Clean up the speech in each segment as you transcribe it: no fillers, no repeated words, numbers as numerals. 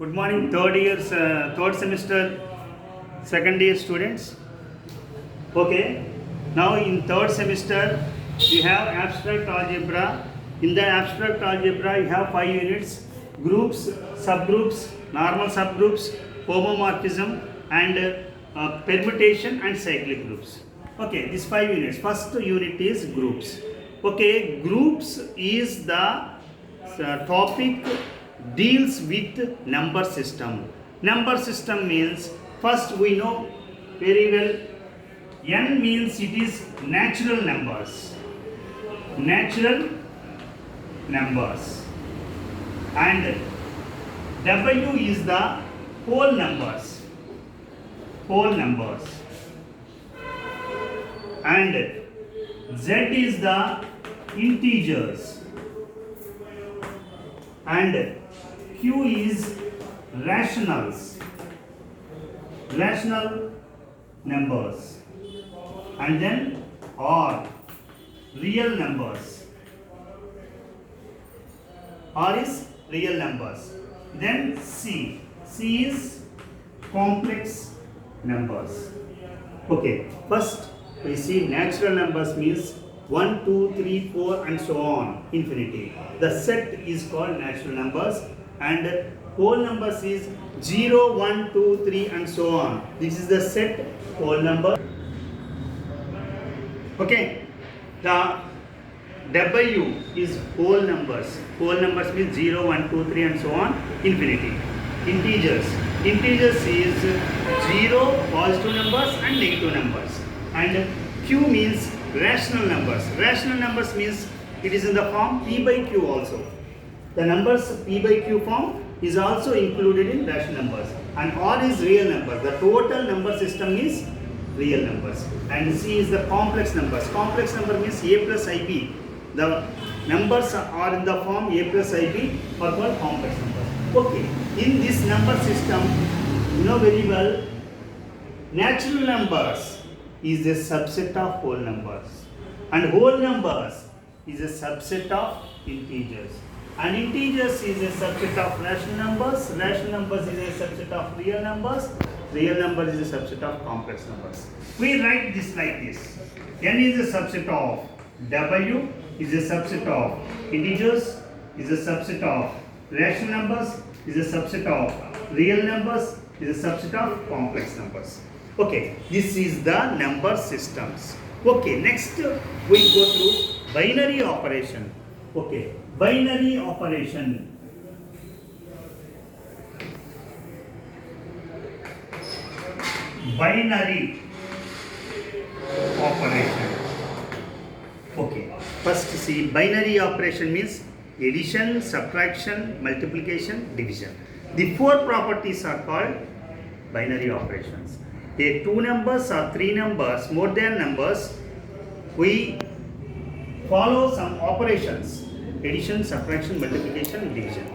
Good morning, third semester, second year students. Okay, now in third semester, we have abstract algebra. In the abstract algebra, you have 5 units: groups, subgroups, normal subgroups, homomorphism, and permutation and cyclic groups. Okay, these 5 units. First unit is groups. Okay, groups is the topic deals with number system. Number system means, first we know very well, n means it is natural numbers, and w is the whole numbers, and z is the integers, and q is rational numbers, and then r real numbers. R is real numbers. Then C is complex numbers. Okay, first we see natural numbers means 1, 2, 3, 4 and so on, infinity. The set is called natural numbers, and whole numbers is 0, 1, 2, 3 and so on. This is the set whole number. Okay, the W is whole numbers. Whole numbers means 0, 1, 2, 3 and so on, infinity. Integers is 0, positive numbers and negative numbers. And Q means rational numbers. Rational numbers means it is in the form P by Q also. The numbers P by Q form is also included in rational numbers. And R is real numbers. The total number system is real numbers. And C is the complex numbers. Complex number means A plus IB. The numbers are in the form A plus IB are called complex numbers. Okay, in this number system, you know very well, natural numbers is a subset of whole numbers, and whole numbers is a subset of integers, and integers is a subset of rational numbers is a subset of real numbers is a subset of complex numbers. We write this like this: n is a subset of w, is a subset of integers, is a subset of rational numbers, is a subset of real numbers, is a subset of complex numbers. Okay, this is the number systems. Okay, next we go through binary operation. Okay, binary operation. Okay, first see, binary operation means addition, subtraction, multiplication, division. The 4 properties are called binary operations. A 2 numbers or 3 numbers, more than numbers, we follow some operations: addition, subtraction, multiplication, division.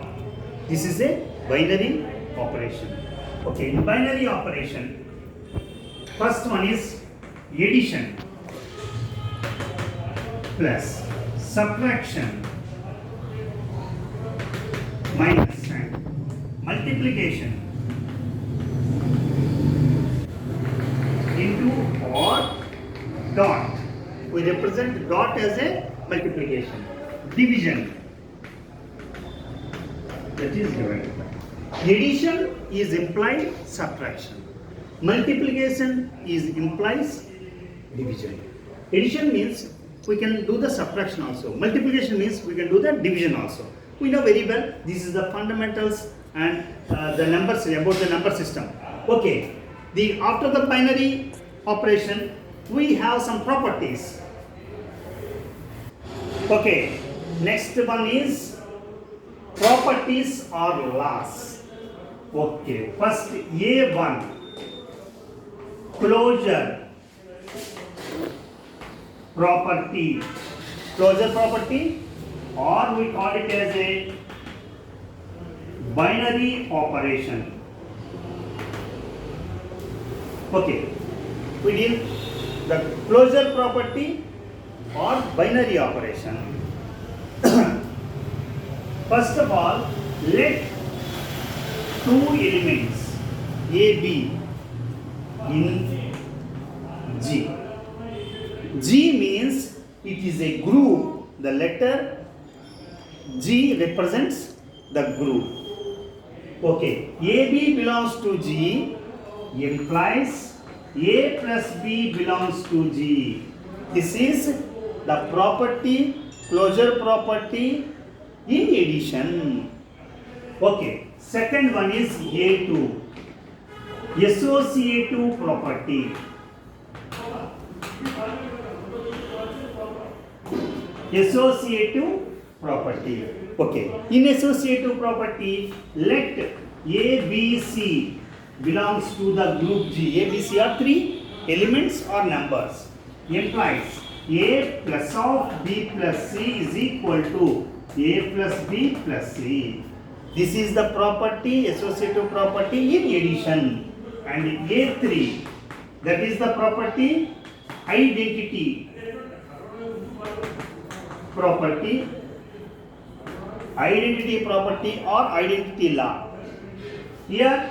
This is a binary operation. Okay, in binary operation, first one is addition plus subtraction minus and multiplication into or dot. We represent dot as a multiplication. Division, that is divided. Addition is implied subtraction. Multiplication is implies division. Addition means we can do the subtraction also. Multiplication means we can do the division also. We know very well this is the fundamentals and the numbers about the number system. Okay, after the binary operation we have some properties. Okay, next one is properties or laws. Okay, first A1, closure property, or we call it as a binary operation. Okay, we deal the closure property or binary operation. First of all, let two elements A, B in G. G means it is a group. The letter G represents the group. Okay, AB belongs to G implies A plus B belongs to G. This is the property, closure property in addition. Okay, second one is A2, associative property. Associative property. Okay, in associative property, let ABC belongs to the group G. ABC are three elements or numbers. Implies A plus of B plus C is equal to A plus B plus C. This is the property, associative property in addition. And A3, that is the property, identity property, identity property or identity law. Here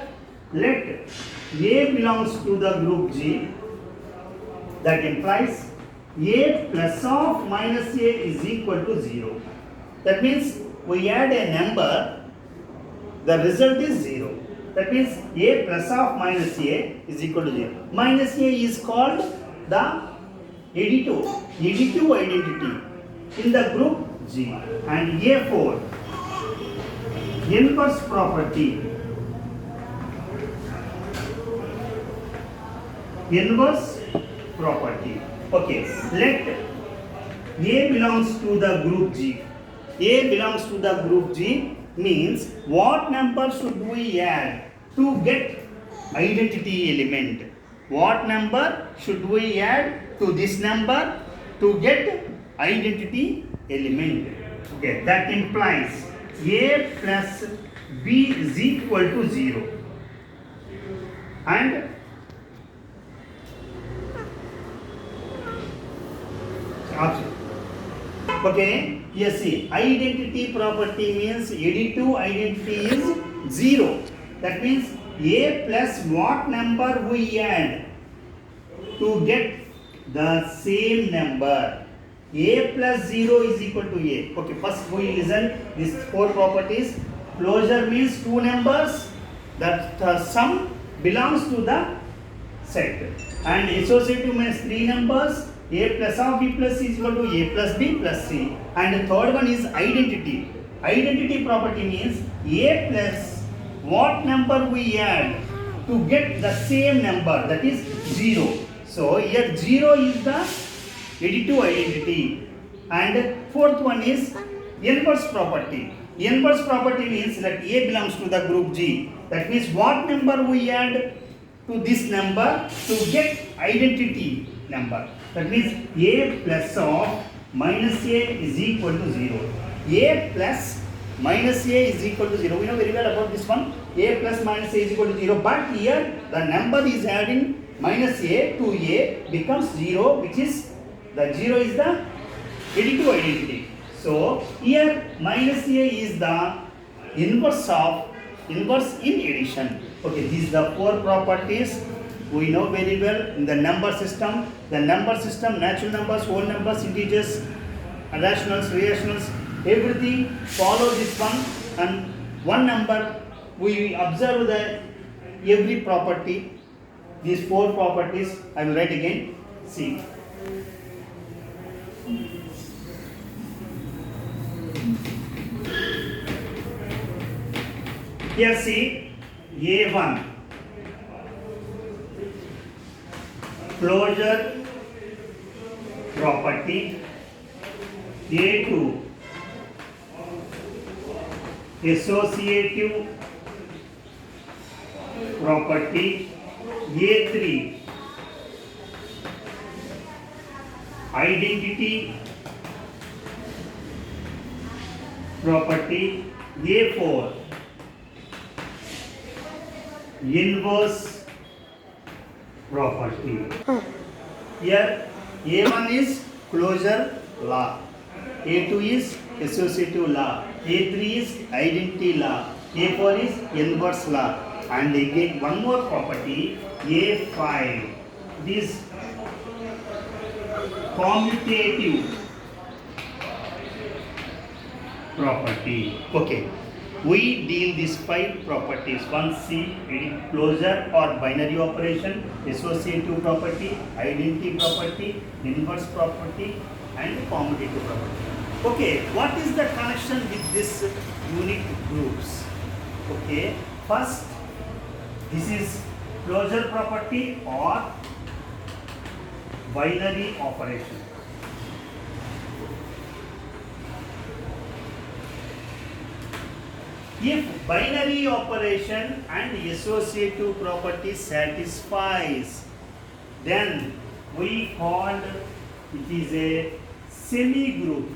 let A belongs to the group G, that implies A plus of minus A is equal to 0. That means we add a number, the result is 0. That means A plus of minus A is equal to 0. Minus A is called the additive identity in the group G. And A4, inverse property. Inverse property. Okay, let A belongs to the group G. A belongs to the group G means what number should we add to get identity element? What number should we add to this number to get identity element? Okay, that implies A plus B is equal to 0. And okay, yes, see, identity property means additive identity is 0. That means A plus what number we add to get the same number. A plus 0 is equal to A. Okay, first we listen these four properties. Closure means two numbers that sum belongs to the set. And associative means three numbers. A plus of B plus C is equal to A plus B plus C. And the third one is identity. Identity property means A plus what number we add to get the same number, that is 0. So here 0 is the additive identity. And fourth one is inverse property. Inverse property means that A belongs to the group G. That means what number we add to this number to get identity number. That means A plus of minus A is equal to 0. A plus minus A is equal to 0. We know very well about this one. A plus minus A is equal to 0. But here the number is adding minus A to A becomes 0, which is the 0 is the additive identity. So here minus A is the inverse in addition. Okay, these are the four properties we know very well in the number system. The number system, natural numbers, whole numbers, integers, rationals, irrationals, everything follow this one. And one number we observe the every property. These four properties I will write again. See. Here see A1, closure property. A2, associative property. A3, identity property. A4, inverse property. Here A1 is closure law, A2 is associative law, A3 is identity law, A4 is inverse law. And again one more property, A5. This commutative property. Okay. We deal these 5 properties. One C, closure or binary operation, associative property, identity property, inverse property, and commutative property. Okay, what is the connection with this unit groups? Okay, first, this is closure property or binary operation. If binary operation and associative property satisfies, then we called it is a semi-group.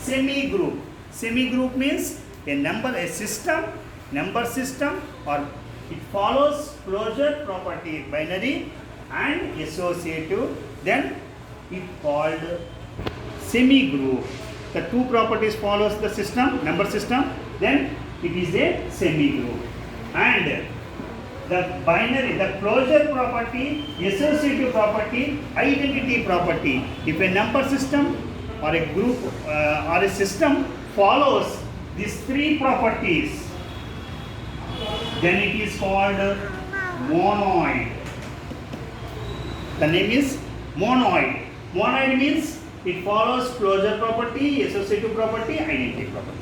Semi-group. Semi-group means a system, number system, or it follows closure property binary and associative, then it called semi-group. The 2 properties follows the system, number system, then it is a semi-group. And the binary, the closure property, associative property, identity property. If a number system or a group or a system follows these 3 properties, then it is called monoid. The name is monoid. Monoid means it follows closure property, associative property, identity property.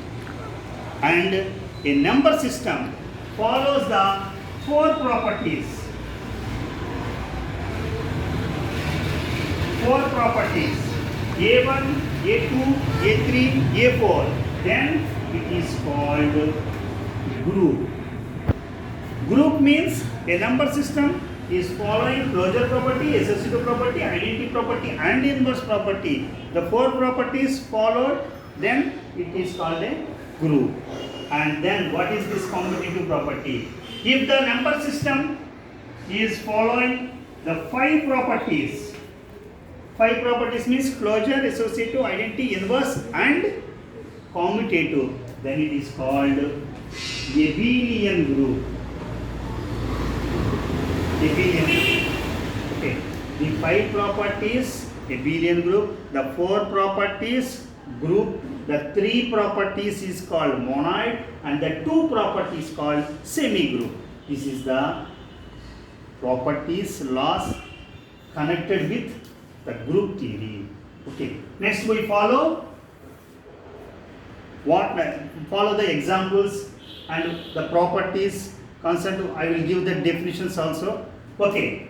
And a number system follows the 4 properties. 4 properties. A1, A2, A3, A4. Then it is called group. Group means a number system is following closure property, associative property, identity property, and inverse property. The 4 properties followed, then it is called a group. And then what is this commutative property? If the number system is following the 5 properties, 5 properties means closure, associative, identity, inverse, and commutative, then it is called abelian group. Abelian. Okay. The 5 properties, abelian group. The 4 properties, group. The 3 properties is called monoid, and the 2 properties called semi-group. This is the properties laws connected with the group theory. Okay. Next we follow the examples and the properties concerned. I will give the definitions also. Okay.